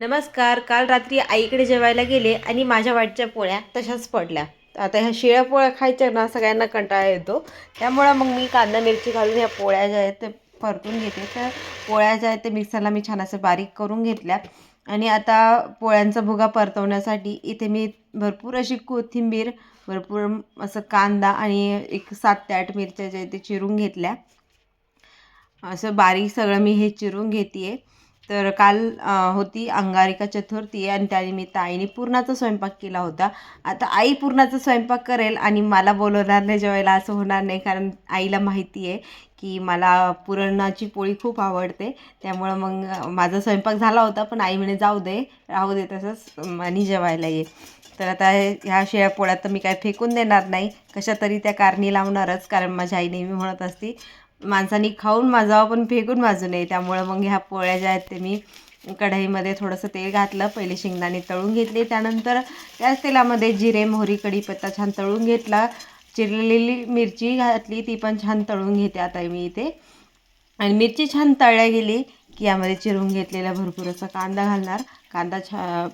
नमस्कार. काल रात्री आईकडे जेवायला गेले आणि माझ्या वाटच्या पोळ्या तशाच पडल्या. आता ह्या शिळ्या पोळ्या खायच्या ना सगळ्यांना कंटाळा येतो. त्यामुळं मग मी कांदा मिरची घालून ह्या पोळ्या ज्या आहेत ते परतून घेते. तर पोळ्या ज्या आहेत ते मिक्सरला मी छान असं बारीक करून घेतल्या आणि आता पोळ्यांचा भुगा परतवण्यासाठी इथे मी भरपूर अशी कोथिंबीर, भरपूर असं कांदा आणि एक 7 ते 8 मिरच्या ज्या आहेत ते चिरून घेतल्या. असं बारीक सगळं मी हे चिरून घेते आहे. तर काल होती अंगारिका चतुर्थी आणि त्यानिमित्त आईने पुरणाचा स्वयंपाक केला होता. आता आई पुरणाचा स्वयंपाक करेल आणि मला बोलवणार नाही जेवायला असं होणार नाही, कारण आईला माहिती आहे की मला पुरणाची पोळी खूप आवडते. त्यामुळं मग माझा स्वयंपाक झाला होता, पण आई म्हणे जाऊ दे, राहू दे तसंच आणि जेवायला ये. तर आता ह्या शिळ्या पोळ्या तर मी काय फेकून देणार नाही, कशा तरी त्या कारणी लावणारच, कारण माझी आई नेहमी म्हणत असती माणसांनी खाऊन माजावं पण फेकून माजू नये. त्यामुळं मग ह्या पोळ्या ज्या आहेत ते मी कढईमध्ये थोडंसं तेल घातलं, पहिले शेंगदाणे तळून घेतले, त्यानंतर त्याच तेलामध्ये जिरे मोहरी कढीपत्ता छान तळून घेतला, चिरलेली मिरची घातली, ती पण छान तळून घेते आता मी इथे. आणि मिरची छान तळल्या गेली की यामध्ये चिरून घेतलेला भरपूर असा कांदा घालणार. कांदा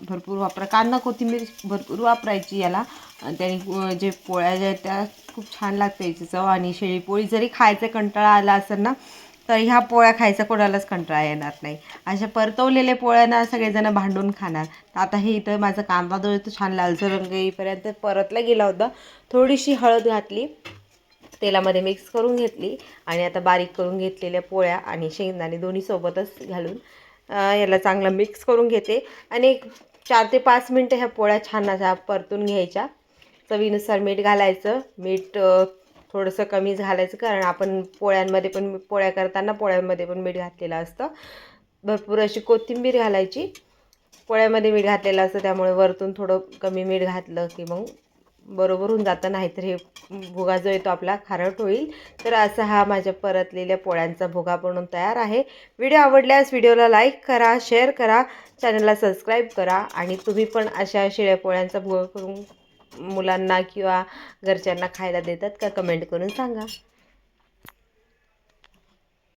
भरपूर वापरा, कांदा कोथिंबीर भरपूर वापरायची याला. त्याने जे पोळ्या ज्या आहेत त्या खूप छान लागते याची चव. आणि शेळी पोळी जरी खायचा कंटाळा आला असेल ना, तर ह्या पोळ्या खायचा कोणालाच कंटाळा येणार नाही. अशा परतवलेल्या पोळ्यांना सगळेजण भांडून खाणार. आता हे इथं माझा कांदा जो तो छान लालसर रंग येईपर्यंत परतला गेला होता. थोडीशी हळद घातली, तेलामध्ये मिक्स करून घेतली आणि आता बारीक करून घेतलेल्या पोळ्या आणि शेंगदाणे दोन्ही सोबतच घालून याला चांगलं मिक्स करून घेते आणि एक 4 ते 5 मिनटं ह्या पोळ्या छान अशा परतून घ्यायच्या. चवीनुसार मीठ घालायचं. मीठ थोडंसं कमीच घालायचं, कारण आपण पोळ्यांमध्ये पण पोळ्या करताना पोळ्यांमध्ये पण मीठ घातलेलं असतं. भरपूर अशी कोथिंबीर घालायची. पोळ्यामध्ये मीठ घातलेलं असतं त्यामुळे वरतून थोडं कमी मीठ घातलं की मग बरोबर होऊन जातं, नाहीतर हे भुगा जो येतो आपला खारट होईल. तर असा हा माझ्या परतलेल्या पोळ्यांचा भुगा बनवून तयार आहे. व्हिडिओ आवडल्यास व्हिडिओला लाईक करा, शेअर करा, चॅनलला सबस्क्राईब करा आणि तुम्ही पण अशा शिळ्या पोळ्यांचा भुगा करून मुलांना किंवा घरच्यांना खायला देतात का, कमेंट करून सांगा.